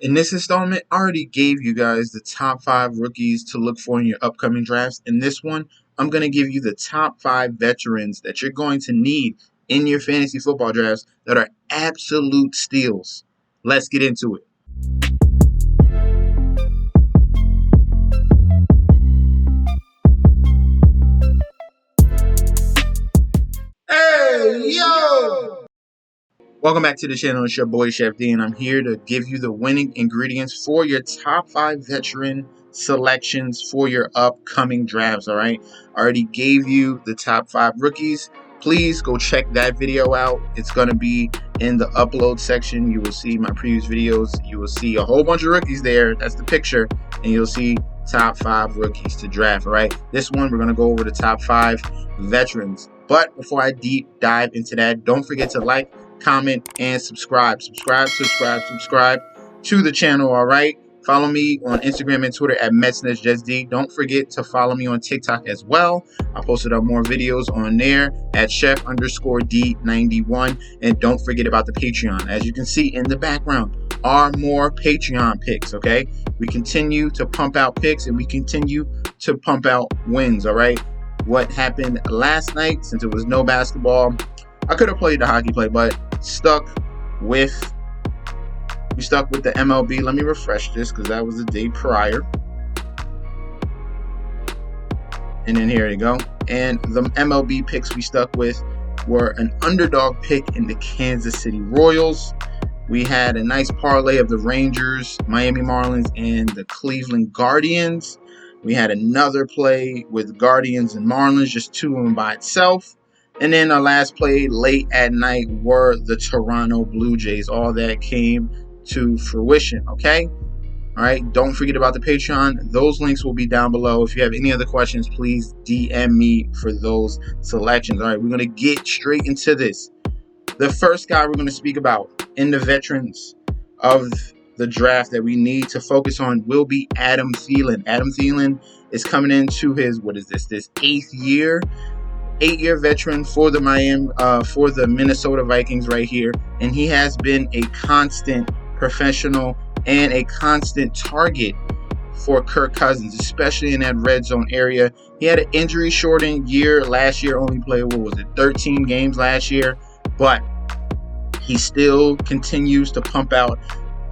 In this installment, I already gave you guys the top 5 rookies to look for in your upcoming drafts. In this one, I'm going to give you the top 5 veterans that you're going to need in your fantasy football drafts that are absolute steals. Let's get into it. Hey, yo! Welcome back to the channel. It's your boy Chef D, and I'm here to give you the winning ingredients for your top 5 veteran selections for your upcoming drafts. All right, I already gave you the top 5 rookies. Please go check that video out. It's going to be in the upload section. You will see my previous videos. You will see a whole bunch of rookies there. That's the picture, and you'll see top 5 rookies to draft. All right, this one we're going to go over the top 5 veterans. But before I deep dive into that, don't forget to like, comment, and subscribe to the channel. All right, follow me on Instagram and Twitter at MetsNetsJetsD. Don't forget to follow me on TikTok as well. I posted up more videos on there at chef_D91. And don't forget about the Patreon. As you can see in the background are more Patreon picks. Okay, we continue to pump out picks and we continue to pump out wins. All right, what happened last night, since it was no basketball, I could have played the hockey play, but we stuck with the MLB. Let me refresh this because that was the day prior. And then here you go. And the MLB picks we stuck with were an underdog pick in the Kansas City Royals. We had a nice parlay of the Rangers, Miami Marlins, and the Cleveland Guardians. We had another play with Guardians and Marlins, just two of them by itself. And then our last play late at night were the Toronto Blue Jays. All that came to fruition, okay? All right, don't forget about the Patreon. Those links will be down below. If you have any other questions, please DM me for those selections. All right, we're going to get straight into this. The first guy we're going to speak about in the veterans of the draft that we need to focus on will be Adam Thielen. Adam Thielen is coming into his, this 8th year. 8-year veteran for the Minnesota Vikings right here, and he has been a constant professional and a constant target for Kirk Cousins, especially in that red zone area. He had an injury-shortened year last year, only played 13 games last year, but he still continues to pump out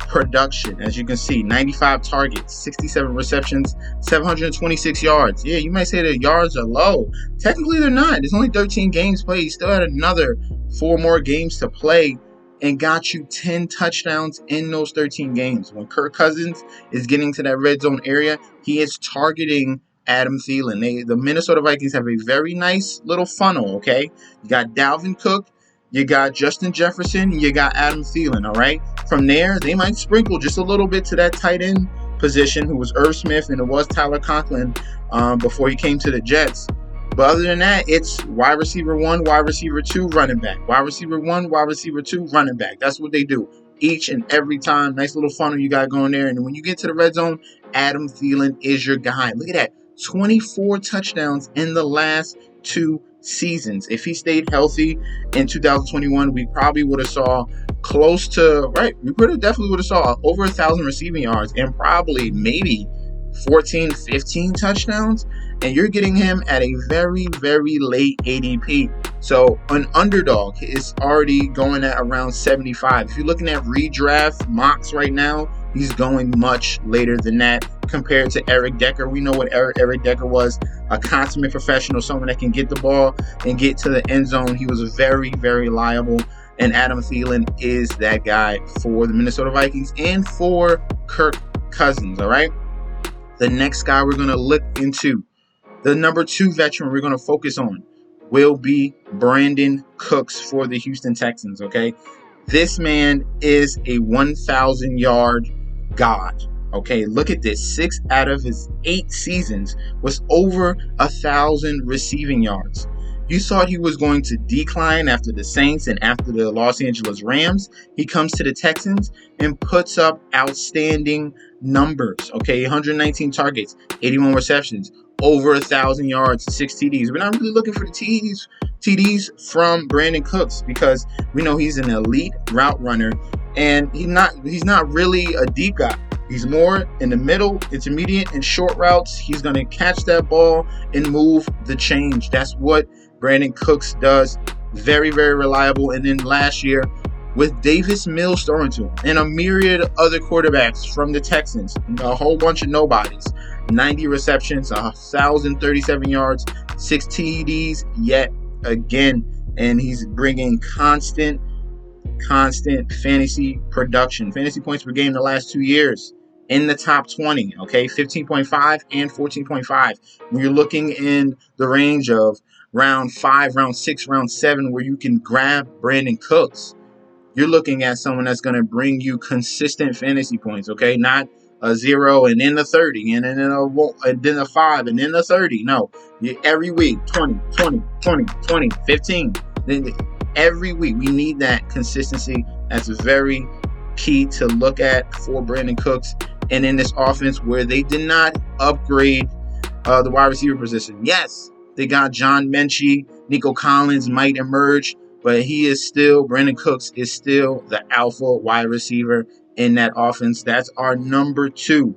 production. As you can see, 95 targets, 67 receptions, 726 yards. Yeah, you might say the yards are low. Technically, they're not. There's only 13 games played. He still had another 4 more games to play and got you 10 touchdowns in those 13 games. When Kirk Cousins is getting to that red zone area, he is targeting Adam Thielen. The Minnesota Vikings have a very nice little funnel, okay? You got Dalvin Cook, you got Justin Jefferson, you got Adam Thielen, all right? From there, they might sprinkle just a little bit to that tight end position, who was Irv Smith, and it was Tyler Conklin before he came to the Jets. But other than that, it's wide receiver 1, wide receiver 2, running back. Wide receiver 1, wide receiver 2, running back. That's what they do each and every time. Nice little funnel you got going there. And when you get to the red zone, Adam Thielen is your guy. Look at that. 24 touchdowns in the last 2 seasons. If he stayed healthy in 2021, we probably would have saw close to, we definitely would have saw over 1,000 receiving yards and probably maybe 14, 15 touchdowns. And you're getting him at a very, very late ADP. So an underdog is already going at around 75. If you're looking at redraft mocks right now, he's going much later than that compared to Eric Decker. We know what Eric Decker was, a consummate professional, someone that can get the ball and get to the end zone. He was very, very reliable. And Adam Thielen is that guy for the Minnesota Vikings and for Kirk Cousins, all right? The next guy we're going to look into, the number 2 veteran we're going to focus on, will be Brandon Cooks for the Houston Texans, okay? This man is a 1,000-yard god, okay? Look at this. 6 out of his 8 seasons was over 1,000 receiving yards. You thought he was going to decline after the Saints and after the Los Angeles Rams. He comes to the Texans and puts up outstanding numbers, okay? 119 targets, 81 receptions, over 1,000 yards, 6 TDs. We're not really looking for the TDs from Brandon Cooks because we know he's an elite route runner, and he's not really a deep guy. He's more in the middle, intermediate, and short routes. He's going to catch that ball and move the change. That's what Brandon Cooks does. Very, very reliable. And then last year, with Davis Mills throwing to him and a myriad of other quarterbacks from the Texans, a whole bunch of nobodies, 90 receptions, 1,037 yards, 6 TDs yet again. And he's bringing constant fantasy production. Fantasy points per game the last 2 years in the top 20, okay? 15.5 and 14.5. When you're looking in the range of round 5, round 6, round 7, where you can grab Brandon Cooks, you're looking at someone that's going to bring you consistent fantasy points, okay? Not a 0 and then a 30 and then a 5 and then a 30. No, every week, 20, 20, 20, 20, 15. Then every week, we need that consistency. That's very key to look at for Brandon Cooks. And in this offense where they did not upgrade the wide receiver position. Yes, they got John Mechie. Nico Collins might emerge, but Brandon Cooks is still the alpha wide receiver in that offense. That's our number two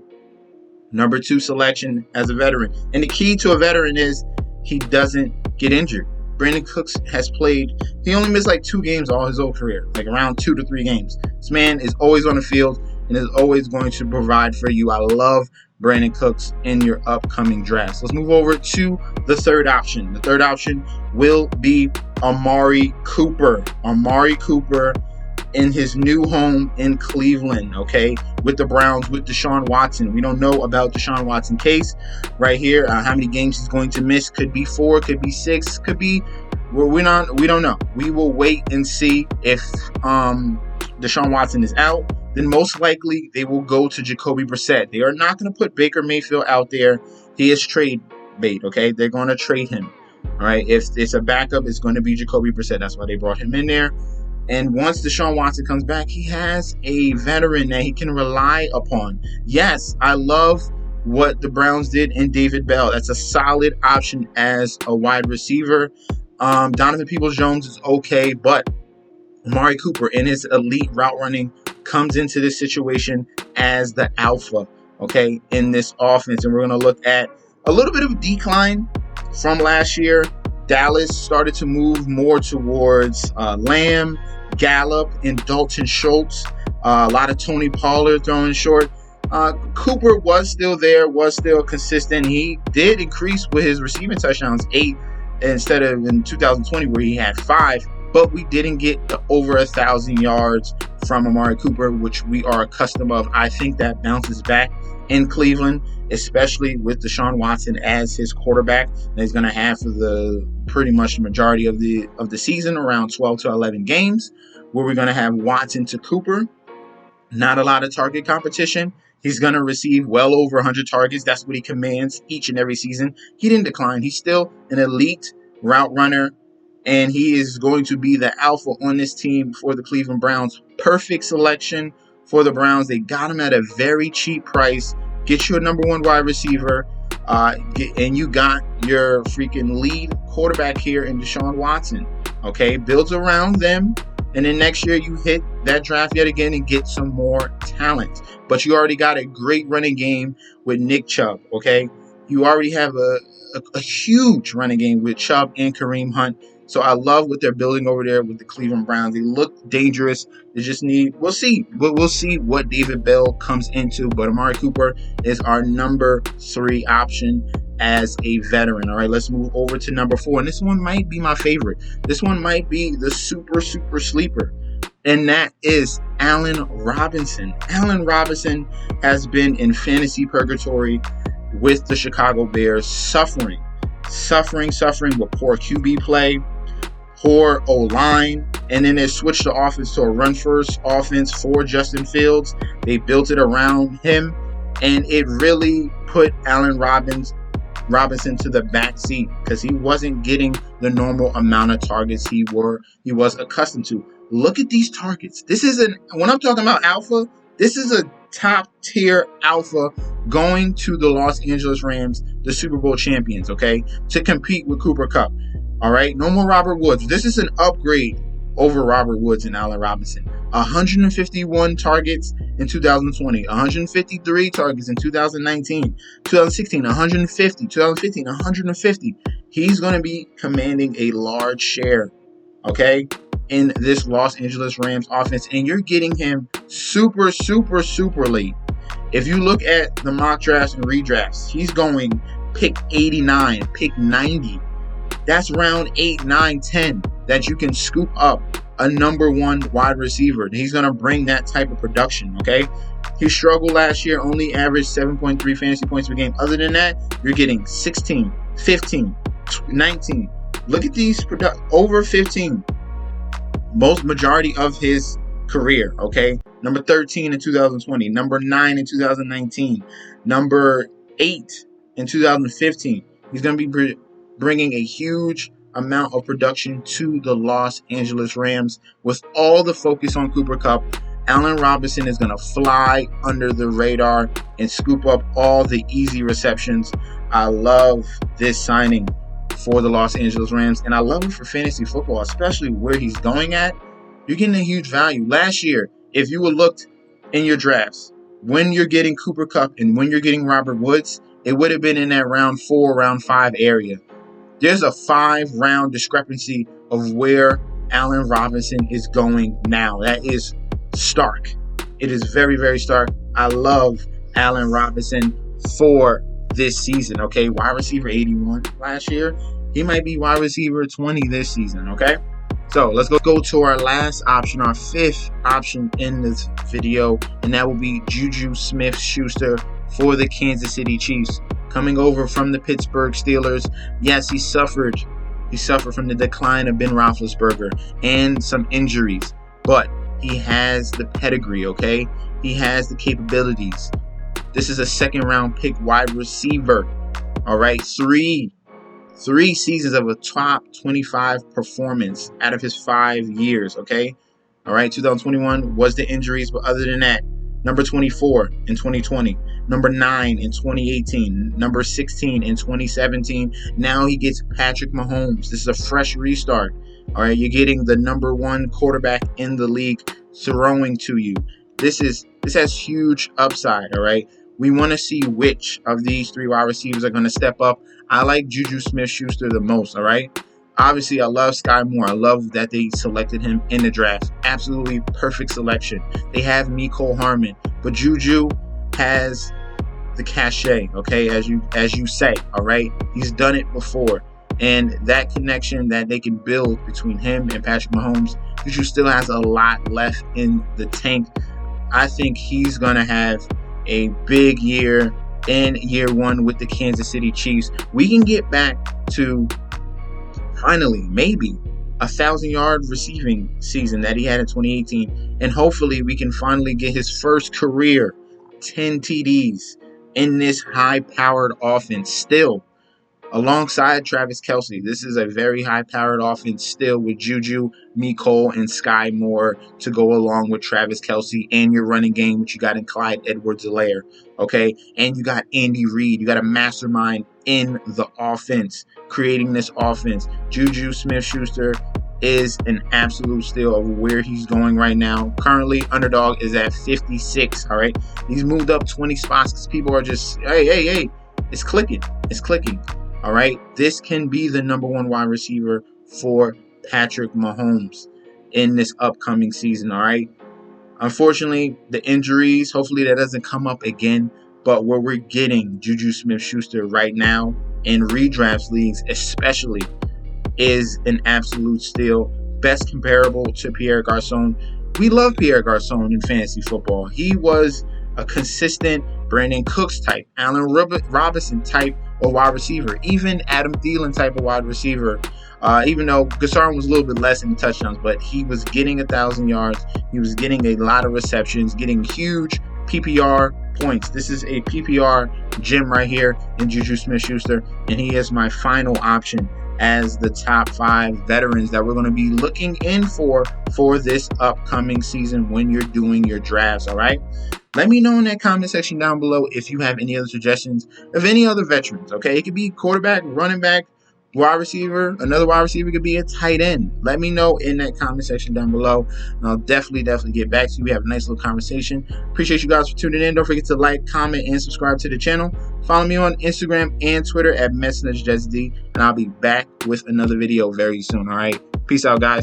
selection as a veteran. And the key to a veteran is he doesn't get injured. Brandon Cooks has played, he only missed like 2 games all his whole career, like around 2 to 3 games. This man is always on the field and is always going to provide for you. I love Brandon Cooks in your upcoming drafts. Let's move over to the third option. The third option will be Amari Cooper. Amari Cooper in his new home in Cleveland, okay, with the Browns, with Deshaun Watson. We don't know about Deshaun Watson case right here. How many games he's going to miss? Could be 4, could be 6, could be. We don't know. We will wait and see if Deshaun Watson is out. Then most likely they will go to Jacoby Brissett. They are not going to put Baker Mayfield out there. He is trade bait, okay? They're going to trade him, all right? If it's a backup, it's going to be Jacoby Brissett. That's why they brought him in there. And once Deshaun Watson comes back, he has a veteran that he can rely upon. Yes, I love what the Browns did in David Bell. That's a solid option as a wide receiver. Donovan Peoples-Jones is okay, but Amari Cooper in his elite route running comes into this situation as the alpha, okay, in this offense. And we're going to look at a little bit of a decline from last year. Dallas started to move more towards Lamb, Gallup, and Dalton Schultz. A lot of Tony Pollard throwing short. Cooper was still there, was still consistent. He did increase with his receiving touchdowns, 8 instead of in 2020 where he had 5. But we didn't get the over 1,000 yards from Amari Cooper, which we are accustomed of. I think that bounces back in Cleveland, especially with Deshaun Watson as his quarterback that he's going to have for the pretty much the majority of the season, around 12 to 11 games, where we're going to have Watson to Cooper. Not a lot of target competition. He's going to receive well over 100 targets. That's what he commands each and every season. He didn't decline. He's still an elite route runner, and he is going to be the alpha on this team for the Cleveland Browns. Perfect selection for the Browns. They got him at a very cheap price. Get you a number 1 wide receiver, and you got your freaking lead quarterback here in Deshaun Watson. Okay, builds around them, and then next year you hit that draft yet again and get some more talent. But you already got a great running game with Nick Chubb. Okay, you already have a huge running game with Chubb and Kareem Hunt. So I love what they're building over there with the Cleveland Browns. They look dangerous. They just need, we'll see what David Bell comes into. But Amari Cooper is our number 3 option as a veteran. All right, let's move over to number 4. And this one might be my favorite. This one might be the super sleeper. And that is Allen Robinson. Allen Robinson has been in fantasy purgatory with the Chicago Bears, suffering with poor QB play, poor O-line, and then they switched the offense to a run-first offense for Justin Fields. They built it around him, and it really put Allen Robinson to the back seat because he wasn't getting the normal amount of targets he was accustomed to. Look at these targets. When I'm talking about alpha, this is a top tier alpha going to the Los Angeles Rams, the Super Bowl champions, okay, to compete with Cooper Kupp. All right, no more Robert Woods. This is an upgrade over Robert Woods and Allen Robinson. 151 targets in 2020, 153 targets in 2019, 2016, 150, 2015, 150. He's going to be commanding a large share, okay, in this Los Angeles Rams offense, and you're getting him super late. If you look at the mock drafts and redrafts, he's going pick 89, pick 90. That's round 8, 9, 10 that you can scoop up a number one wide receiver. He's going to bring that type of production, okay? He struggled last year, only averaged 7.3 fantasy points per game. Other than that, you're getting 16, 15, 19. Look at these over 15. Most majority of his career, okay? Number 13 in 2020, number 9 in 2019, number 8 in 2015. He's going to be bringing a huge amount of production to the Los Angeles Rams. With all the focus on Cooper Kupp, Allen Robinson is going to fly under the radar and scoop up all the easy receptions. I love this signing for the Los Angeles Rams, and I love it for fantasy football, especially where he's going at. You're getting a huge value. Last year, if you would looked in your drafts, when you're getting Cooper Kupp and when you're getting Robert Woods, it would have been in that round 4, round 5 area. There's a 5-round discrepancy of where Allen Robinson is going now. That is stark. It is very stark. I love Allen Robinson for this season, okay? Wide receiver 81 last year. He might be wide receiver 20 this season, okay? So let's go to our last option, our 5th option in this video, and that will be Juju Smith-Schuster for the Kansas City Chiefs. Coming over from the Pittsburgh Steelers. Yes, he suffered from the decline of Ben Roethlisberger and some injuries, but he has the pedigree, okay? He has the capabilities. This is a 2nd-round pick wide receiver, all right? Three seasons of a top 25 performance out of his 5 years, okay? All right, 2021 was the injuries, but other than that, number 24 in 2020, number 9 in 2018, number 16 in 2017. Now he gets Patrick Mahomes. This is a fresh restart. All right, you're getting the number 1 quarterback in the league throwing to you. This has huge upside, all right? We want to see which of these 3 wide receivers are going to step up. I like Juju Smith-Schuster the most, all right? Obviously, I love Sky Moore. I love that they selected him in the draft. Absolutely perfect selection. They have Mecole Hardman, but Juju has the cachet, okay, as you say, all right? He's done it before. And that connection that they can build between him and Patrick Mahomes, Juju still has a lot left in the tank. I think he's going to have a big year in year 1 with the Kansas City Chiefs. We can get back to finally maybe 1,000-yard receiving season that he had in 2018, and hopefully we can finally get his first career 10 TDs in this high-powered offense still, alongside Travis Kelce. This is a very high-powered offense still with Juju, Mecole, and Sky Moore to go along with Travis Kelce and your running game, which you got in Clyde Edwards-Helaire, okay? And you got Andy Reid. You got a mastermind in the offense, creating this offense. Juju Smith-Schuster is an absolute steal of where he's going right now. Currently, underdog is at 56, all right? He's moved up 20 spots because people are just, hey, it's clicking. All right, this can be the number 1 wide receiver for Patrick Mahomes in this upcoming season, all right? Unfortunately, the injuries, hopefully that doesn't come up again, but where we're getting Juju Smith-Schuster right now in redraft leagues especially is an absolute steal. Best comparable to Pierre Garçon. We love Pierre Garçon in fantasy football. He was a consistent Brandon Cooks type, Allen Robinson type of wide receiver, even Adam Thielen type of wide receiver. Even though Garçon was a little bit less in the touchdowns, but he was getting 1,000 yards. He was getting a lot of receptions, getting huge PPR points. This is a PPR gem right here in Juju Smith-Schuster, and he is my final option as the top 5 veterans that we're going to be looking in for this upcoming season when you're doing your drafts. All right. Let me know in that comment section down below if you have any other suggestions of any other veterans. Okay. It could be quarterback, running back, wide receiver. Another wide receiver could be a tight end. Let me know in that comment section down below, and I'll definitely get back to you. We have a nice little conversation. Appreciate you guys for tuning in. Don't forget to like, comment, and subscribe to the channel. Follow me on Instagram and Twitter at MessageJetsD, and I'll be back with another video very soon. All right. Peace out, guys.